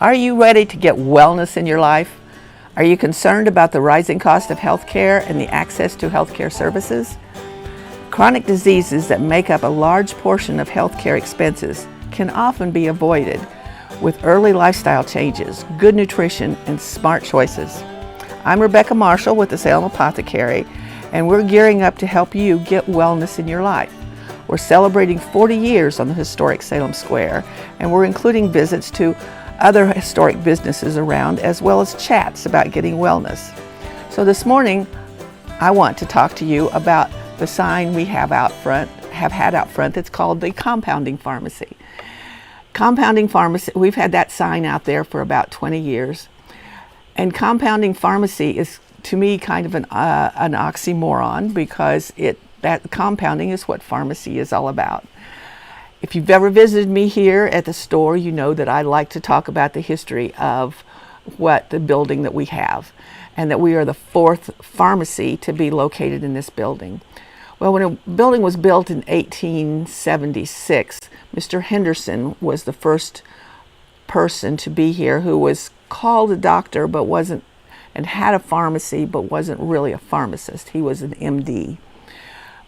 Are you ready to get wellness in your life? Are you concerned about the rising cost of health care and the access to health care services? Chronic diseases that make up a large portion of health care expenses can often be avoided with early lifestyle changes, good nutrition, and smart choices. I'm Rebecca Marshall with the Salem Apothecary, and we're gearing up to help you get wellness in your life. We're celebrating 40 years on the historic Salem Square, and we're including visits to other historic businesses around, as well as chats about getting wellness. So this morning, I want to talk to you about the sign we have had out front that's called the Compounding Pharmacy. Compounding Pharmacy, we've had that sign out there for about 20 years. And Compounding Pharmacy is, to me, kind of an oxymoron, because that compounding is what pharmacy is all about. If you've ever visited me here at the store, you know that I like to talk about the history of the building that we have, and that we are the fourth pharmacy to be located in this building. Well, when a building was built in 1876, Mr. Henderson was the first person to be here who was called a doctor but wasn't, and had a pharmacy but wasn't really a pharmacist. He was an MD.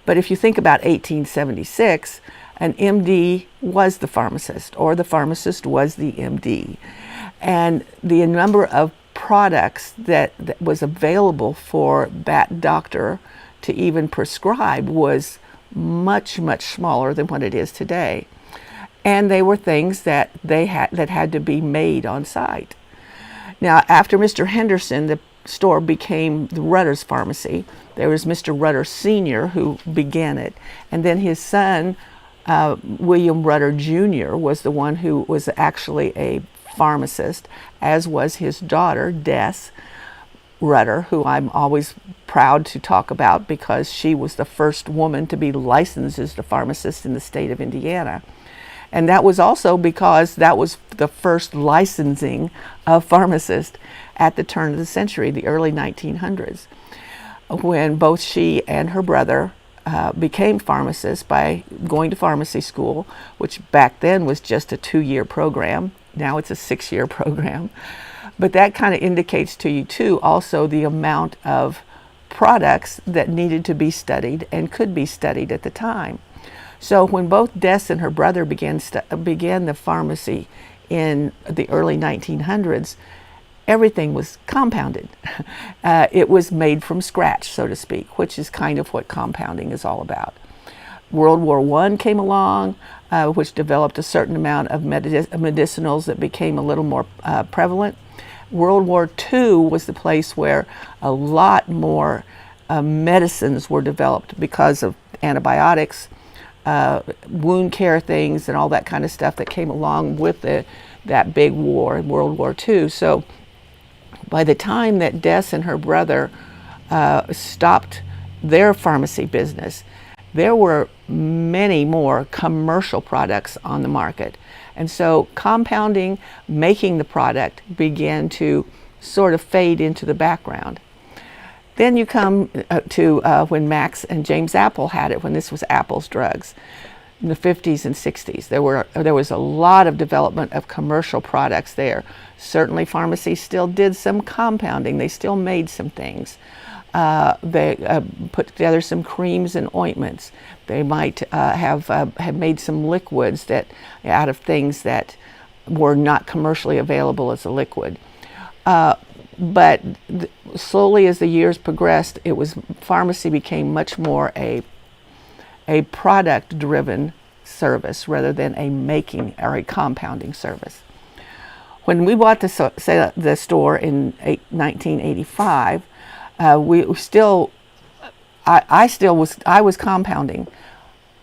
But if you think about 1876, an MD was the pharmacist, or the pharmacist was the MD. And the number of products that was available for that doctor to even prescribe was much, much smaller than what it is today. And they were things that had to be made on site. Now, after Mr. Henderson, the store became the Rutter's Pharmacy. There was Mr. Rutter Sr. who began it, and then his son, William Rutter Jr. was the one who was actually a pharmacist, as was his daughter, Des Rutter, who I'm always proud to talk about because she was the first woman to be licensed as a pharmacist in the state of Indiana. And that was also because that was the first licensing of pharmacists at the turn of the century, the early 1900s, when both she and her brother became pharmacists by going to pharmacy school, which back then was just a 2-year program. Now it's a 6-year program. But that kind of indicates to you too also the amount of products that needed to be studied and could be studied at the time. So when both Des and her brother began the pharmacy in the early 1900s, everything was compounded. It was made from scratch, so to speak, which is kind of what compounding is all about. World War I came along, which developed a certain amount of medicinals that became a little more prevalent. World War II was the place where a lot more medicines were developed because of antibiotics, wound care things, and all that kind of stuff that came along with that big war, World War II. So by the time that Des and her brother stopped their pharmacy business, there were many more commercial products on the market. And so compounding, making the product, began to sort of fade into the background. Then you come to when Max and James Apple had it, when this was Apple's Drugs, in the 50s and 60s. There was a lot of development of commercial products there. Certainly pharmacies still did some compounding. They still made some things. They put together some creams and ointments. They might have made some liquids out of things that were not commercially available as a liquid. But slowly as the years progressed, pharmacy became much more a product-driven service rather than a making or a compounding service. When we bought the store in 1985, I was compounding,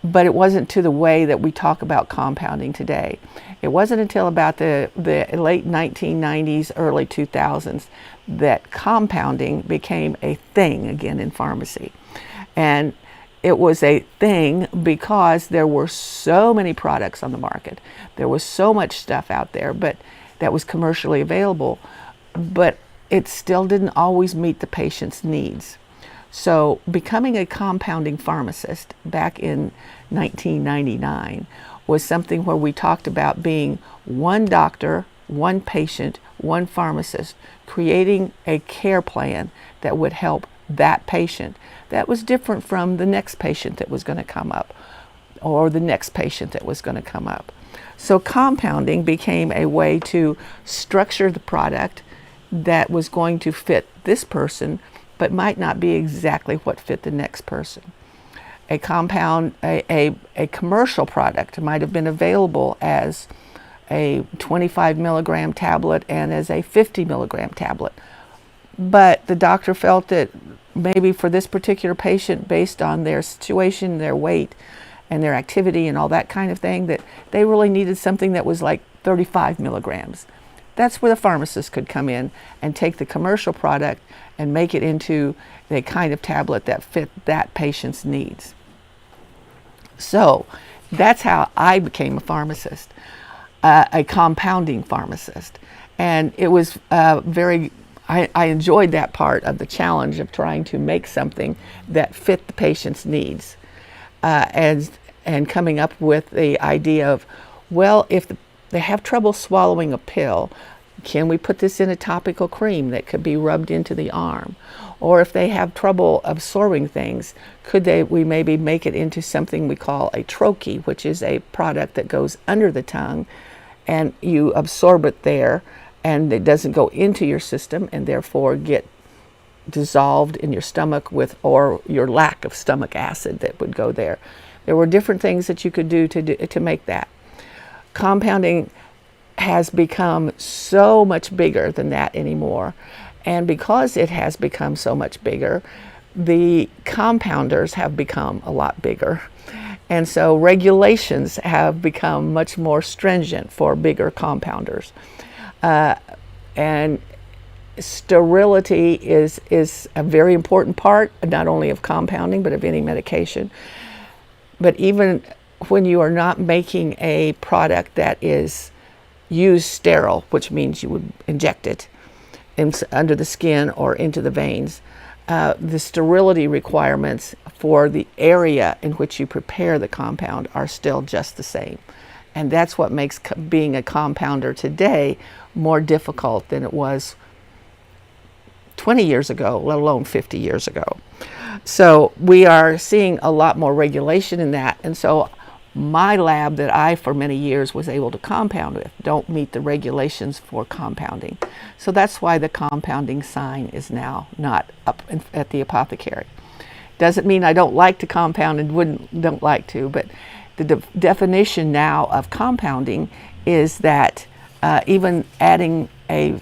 but it wasn't to the way that we talk about compounding today. It wasn't until about the late 1990s, early 2000s that compounding became a thing again in pharmacy. And it was a thing because there were so many products on the market. There was so much stuff out there that was commercially available, but it still didn't always meet the patient's needs. So becoming a compounding pharmacist back in 1999 was something where we talked about being one doctor one patient, one pharmacist, creating a care plan that would help that patient. That was different from the next patient that was going to come up, or the next patient that was going to come up. So compounding became a way to structure the product that was going to fit this person, but might not be exactly what fit the next person. A commercial product might have been available as a 25 milligram tablet and as a 50 milligram tablet. But the doctor felt that maybe for this particular patient, based on their situation, their weight, and their activity and all that kind of thing, that they really needed something that was like 35 milligrams. That's where the pharmacist could come in and take the commercial product and make it into the kind of tablet that fit that patient's needs. So that's how I became a pharmacist, a compounding pharmacist. And it was I enjoyed that part of the challenge of trying to make something that fit the patient's needs, and coming up with the idea of, well, if they have trouble swallowing a pill, can we put this in a topical cream that could be rubbed into the arm? Or if they have trouble absorbing things, could we maybe make it into something we call a troche, which is a product that goes under the tongue and you absorb it there, and it doesn't go into your system and therefore get dissolved in your stomach or your lack of stomach acid that would go there. There were different things that you could do to make that. Compounding has become so much bigger than that anymore. And because it has become so much bigger, the compounders have become a lot bigger. And so regulations have become much more stringent for bigger compounders. And sterility is a very important part, not only of compounding, but of any medication. But even when you are not making a product that is used sterile, which means you would inject it under the skin or into the veins, the sterility requirements for the area in which you prepare the compound are still just the same. And that's what makes being a compounder today more difficult than it was 20 years ago, let alone 50 years ago. So we are seeing a lot more regulation in that. And so my lab that I, for many years, was able to compound with don't meet the regulations for compounding. So that's why the compounding sign is now not up at the apothecary. Doesn't mean I don't like to compound and don't like to, but the definition now of compounding is that even adding a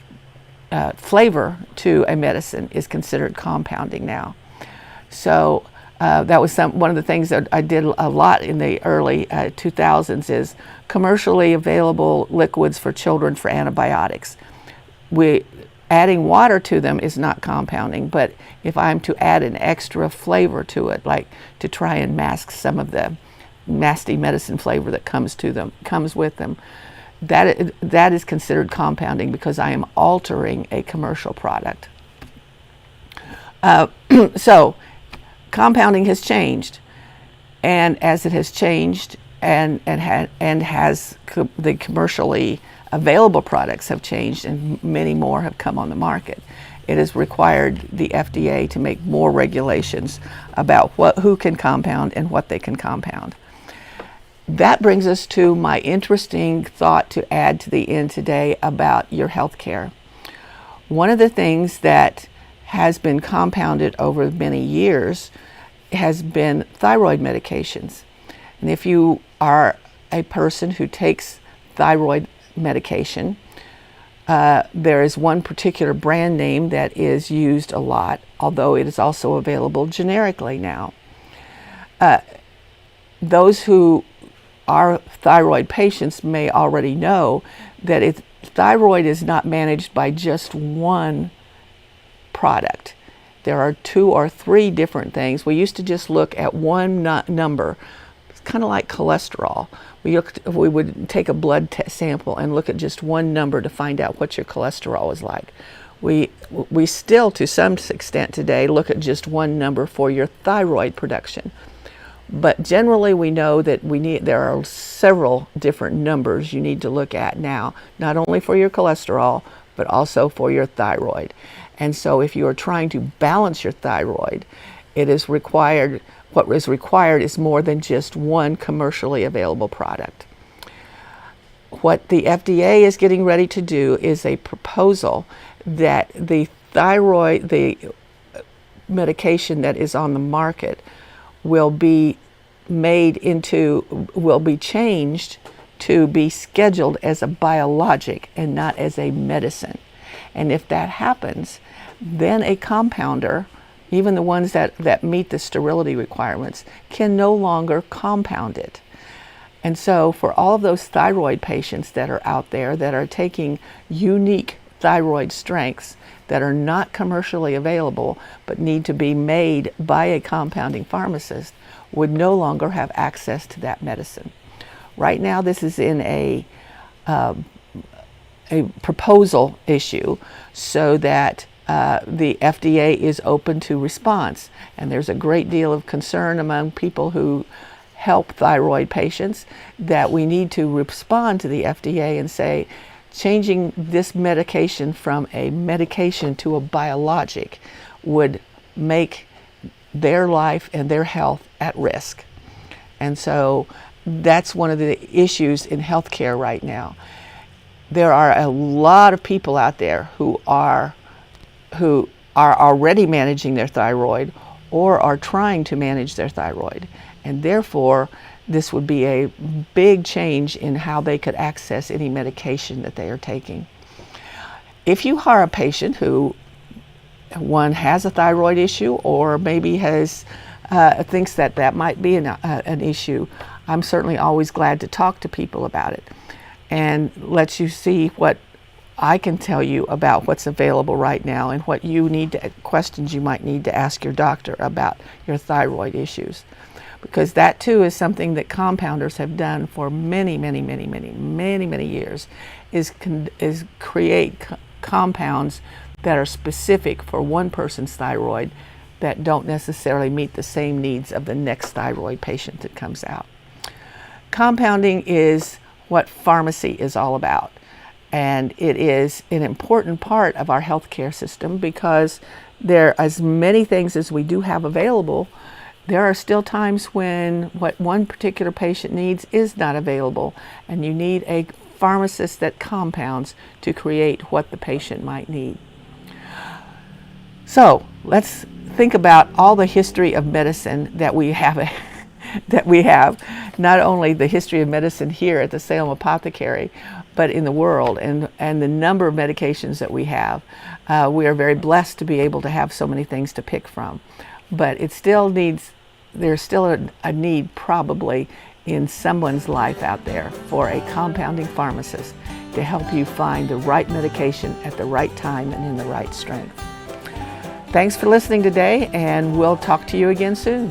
flavor to a medicine is considered compounding now. So that was one of the things that I did a lot in the early 2000s is commercially available liquids for children for antibiotics. Adding water to them is not compounding, but if I'm to add an extra flavor to it, like to try and mask some of the nasty medicine flavor that comes with them, that is considered compounding because I am altering a commercial product. So compounding has changed, and as it has changed and has the commercially available products have changed and many more have come on the market, it has required the FDA to make more regulations about who can compound and what they can compound. That brings us to my interesting thought to add to the end today about your health care. One of the things that has been compounded over many years has been thyroid medications. And if you are a person who takes thyroid medication, there is one particular brand name that is used a lot, although it is also available generically now. Those who are thyroid patients may already know that thyroid is not managed by just one product. There are 2 or 3 different things. We used to just look at one number. It's kind of like cholesterol. We would take a blood sample and look at just one number to find out what your cholesterol is like. We still, to some extent today, look at just one number for your thyroid production. But generally we know that there are several different numbers you need to look at now, not only for your cholesterol, but also for your thyroid. And so if you are trying to balance your thyroid, what is required is more than just one commercially available product. What the FDA is getting ready to do is a proposal that the medication that is on the market will be changed to be scheduled as a biologic and not as a medicine. And if that happens, then a compounder, even the ones that meet the sterility requirements, can no longer compound it. And so for all of those thyroid patients that are out there that are taking unique thyroid strengths that are not commercially available but need to be made by a compounding pharmacist, would no longer have access to that medicine. Right now this is in a proposal issue so that the FDA is open to response. And there's a great deal of concern among people who help thyroid patients that we need to respond to the FDA and say, changing this medication from a medication to a biologic would make their life and their health at risk. And so that's one of the issues in healthcare right now. There are a lot of people out there who are already managing their thyroid or are trying to manage their thyroid. And therefore, this would be a big change in how they could access any medication that they are taking. If you are a patient who has a thyroid issue or maybe thinks that might be an issue, I'm certainly always glad to talk to people about it and let you see what I can tell you about what's available right now and what questions you might need to ask your doctor about your thyroid issues. Because that too is something that compounders have done for many years, is create compounds that are specific for one person's thyroid that don't necessarily meet the same needs of the next thyroid patient that comes out. Compounding is what pharmacy is all about. And it is an important part of our healthcare system because there are as many things as we do have available. There are still times when what one particular patient needs is not available, and you need a pharmacist that compounds to create what the patient might need. So let's think about all the history of medicine that we have, not only the history of medicine here at the Salem Apothecary, but in the world, and the number of medications that we have. We are very blessed to be able to have so many things to pick from. But there's still a need probably in someone's life out there for a compounding pharmacist to help you find the right medication at the right time and in the right strength. Thanks for listening today, and we'll talk to you again soon.